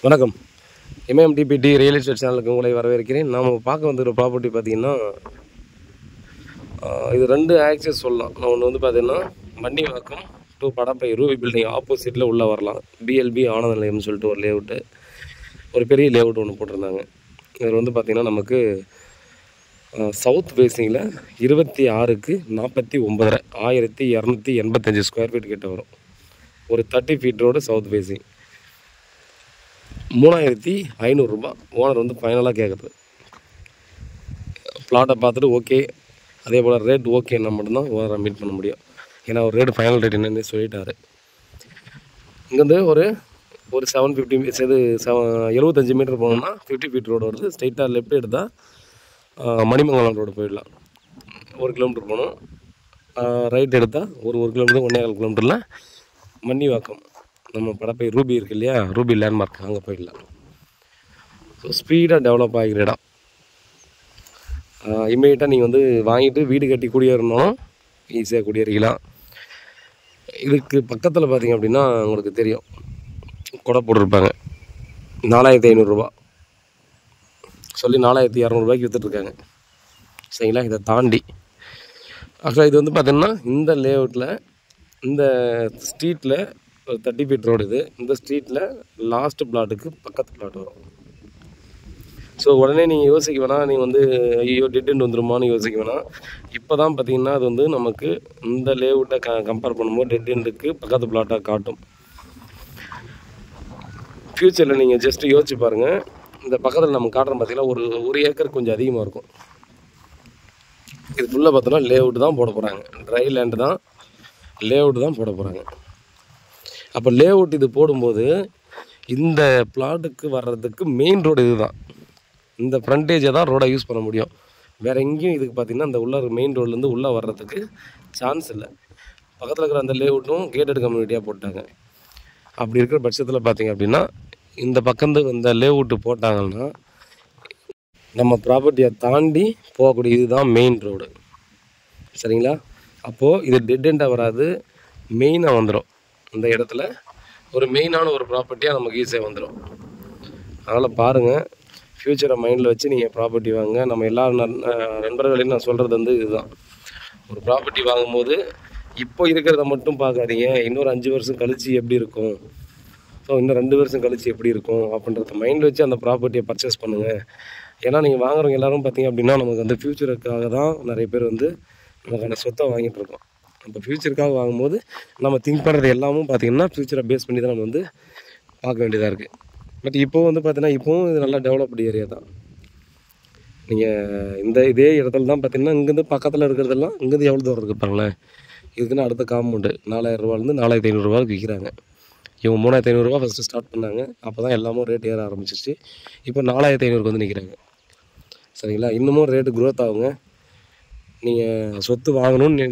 வணக்கம். எம்எம்டிபிடி real estate சேனலுக்கு உங்களை வரவேற்கிறேன். நாம் பார்க்க வந்துருக்க ப்ராப்பர்ட்டி பார்த்திங்கன்னா, இது 2 ஆக்சஸ் சொல்லலாம். நான் ஒன்று வந்து பார்த்திங்கன்னா மண்டிவாக்கம் டு படப்பை ரூபி பில்டிங் ஆப்போசிட்டில் உள்ளே வரலாம். பிஎல்பி ஆனந்த நிலையம்னு சொல்லிட்டு ஒரு லேஅவுட்டு, ஒரு பெரிய லேஅவுட் ஒன்று போட்டிருந்தாங்க. இதில் வந்து பார்த்திங்கன்னா நமக்கு சவுத் ஃபேஸிங்கில் 26க்கு 49 1285 ஸ்கொயர் ஃபீட் கிட்ட வரும். ஒரு 30 ஃபீட் ரோடு சவுத் ஃபேஸிங். 3500 ரூபா ஓனர் வந்து ஃபைனலாக கேட்குறது. பிளாட்டை பார்த்துட்டு ஓகே, அதே போல் ரேட் ஓகேன்னா மட்டும்தான் ஓனரை மீட் பண்ண முடியும். ஏன்னா ஒரு ரேட் ஃபைனல் ரேட் என்னென்னு சொல்லிட்டாரு. இங்கேருந்து ஒரு 75 மீட்டர் போனோம்னா 50 ஃபீட் ரோடு வருது. ஸ்ட்ரைட்டாக லெஃப்ட் எடுத்தால் மணிமங்கலம் ரோடு போயிடலாம். 1 கிலோமீட்டர் போகணும். ரைட் எடுத்தால் ஒரு கிலோமீட்டர் 1.25 கிலோமீட்டரில் மண்டிவாக்கம் நம்ம படப்பை ரூபி இருக்குது இல்லையா, ரூபி லேண்ட்மார்க், அங்கே போயிடலாம். ஸோ ஸ்பீடாக டெவலப் ஆகிற இடம். இம்மீடியட்டாக நீங்கள் வந்து வாங்கிட்டு வீடு கட்டி குடியேறணும், ஈஸியாக குடியேறிக்கலாம். இதுக்கு பக்கத்தில் பார்த்திங்க அப்படின்னா உங்களுக்கு தெரியும், கொடை போட்டிருப்பாங்க. 4500 ரூபா சொல்லி 4200 ரூபாய்க்கு விற்றுட்ருக்காங்க. சரிங்களா? இதை தாண்டி ஆக்சுவலாக இது வந்து பார்த்திங்கன்னா இந்த லேஅவுட்டில், இந்த ஸ்ட்ரீட்டில் ஒரு 30 ஃபீட் ரோடு இது. இந்த ஸ்ட்ரீட்டில் லாஸ்ட்டு பிளாட்டுக்கு பக்கத்து பிளாட் வரும். ஸோ உடனே நீங்கள் யோசிக்க வேணாம், நீங்கள் வந்து ஐயோ டெட் எண்ட் வந்துருமான்னு யோசிக்க வேணாம். இப்போ தான் பார்த்திங்கன்னா அது வந்து நமக்கு இந்த லேஅவுட்டை கம்பேர் பண்ணும்போது டெட் எண்டுக்கு பக்கத்து பிளாட்டாக காட்டும். ஃப்யூச்சரில் நீங்கள் ஜஸ்ட்டு யோசிச்சு பாருங்கள். இந்த பக்கத்தில் நம்ம காட்டுறோம் பார்த்திங்கன்னா ஒரு ஏக்கர் கொஞ்சம் அதிகமாக இருக்கும். இது ஃபுல்லாக பார்த்தோன்னா லேஅவுட்டு தான் போட போகிறாங்க. ட்ரை லேண்டு தான், லேஅவுட்டு தான் போட போகிறாங்க. அப்போ லேஅவுட் இது போடும்போது இந்த பிளாட்டுக்கு வர்றதுக்கு மெயின் ரோடு இது தான். இந்த ஃப்ரண்டேஜை தான் ரோடை யூஸ் பண்ண முடியும். வேறு எங்கேயும் இதுக்கு பார்த்திங்கன்னா இந்த உள்ள மெயின் ரோட்லேருந்து உள்ளே வர்றதுக்கு சான்ஸ் இல்லை. பக்கத்தில் இருக்கிற அந்த லேஅவுட்டும் கேட்டட் கம்யூனிட்டியாக போட்டாங்க. அப்படி இருக்கிற பட்சத்தில் பார்த்திங்க அப்படின்னா இந்த பக்கம் இந்த லேஅவுட்டு போட்டாங்கன்னா நம்ம ப்ராப்பர்ட்டியை தாண்டி போகக்கூடிய இதுதான் மெயின் ரோடு. சரிங்களா? அப்போது இது டெட் எண்டாக வராது, மெயினாக வந்துடும். இந்த இடத்துல ஒரு மெயினான ஒரு ப்ராப்பர்ட்டியாக நமக்கு ஈஸியாக வந்துடும். அதனால் பாருங்கள், ஃப்யூச்சரை மைண்டில் வச்சு நீங்கள் ப்ராப்பர்ட்டி வாங்க. நம்ம எல்லா நண்பர்களையும் நான் சொல்கிறது வந்து இதுதான். ஒரு ப்ராப்பர்ட்டி வாங்கும்போது இப்போ இருக்கிறத மட்டும் பார்க்காதீங்க. இன்னொரு 5 வருஷம் கழித்து எப்படி இருக்கும், ஸோ இன்னும் 2 வருஷம் கழித்து எப்படி இருக்கும் அப்படின்றத மைண்டில் வச்சு அந்த ப்ராப்பர்ட்டியை பர்ச்சேஸ் பண்ணுங்கள். ஏன்னா நீங்கள் வாங்குறவங்க எல்லோரும் பார்த்திங்க அப்படின்னா நமக்கு அந்த ஃப்யூச்சருக்காக தான் நிறைய பேர் வந்து நமக்கான சொத்தை வாங்கிட்டுருக்கோம். நம்ம ஃப்யூச்சருக்காக வாங்கும்போது நம்ம திங்க் பண்ணுறது எல்லாமும் பார்த்திங்கன்னா ஃப்யூச்சரை பேஸ் பண்ணி தான் நம்ம வந்து பார்க்க வேண்டியதாக இருக்குது. பட் இப்போது வந்து பார்த்தீங்கன்னா இப்போவும் இது நல்லா டெவலப்டு ஏரியா தான். நீங்கள் இதே இடத்துல தான் பார்த்திங்கன்னா இங்கேருந்து பக்கத்தில் இருக்கிறதெல்லாம் இங்கேருந்து எவ்வளோ தூரம் இருக்குது பாருங்களேன். இதுக்குன்னு அடுத்த காம்பவுண்டு 4000 ரூபாலேருந்து 4500 ரூபாய்க்கு விற்கிறாங்க. இவங்க 3500 ரூபா ஃபஸ்ட்டு ஸ்டார்ட் பண்ணாங்க. அப்போ தான் எல்லாமும் ரேட் ஏற ஆரம்பிச்சிச்சு. இப்போ 4500 வந்து நிற்கிறாங்க. சரிங்களா? இன்னமும் ரேட்டு க்ரோத் ஆகுங்க. நீங்கள் சொத்து வாங்கணும்னு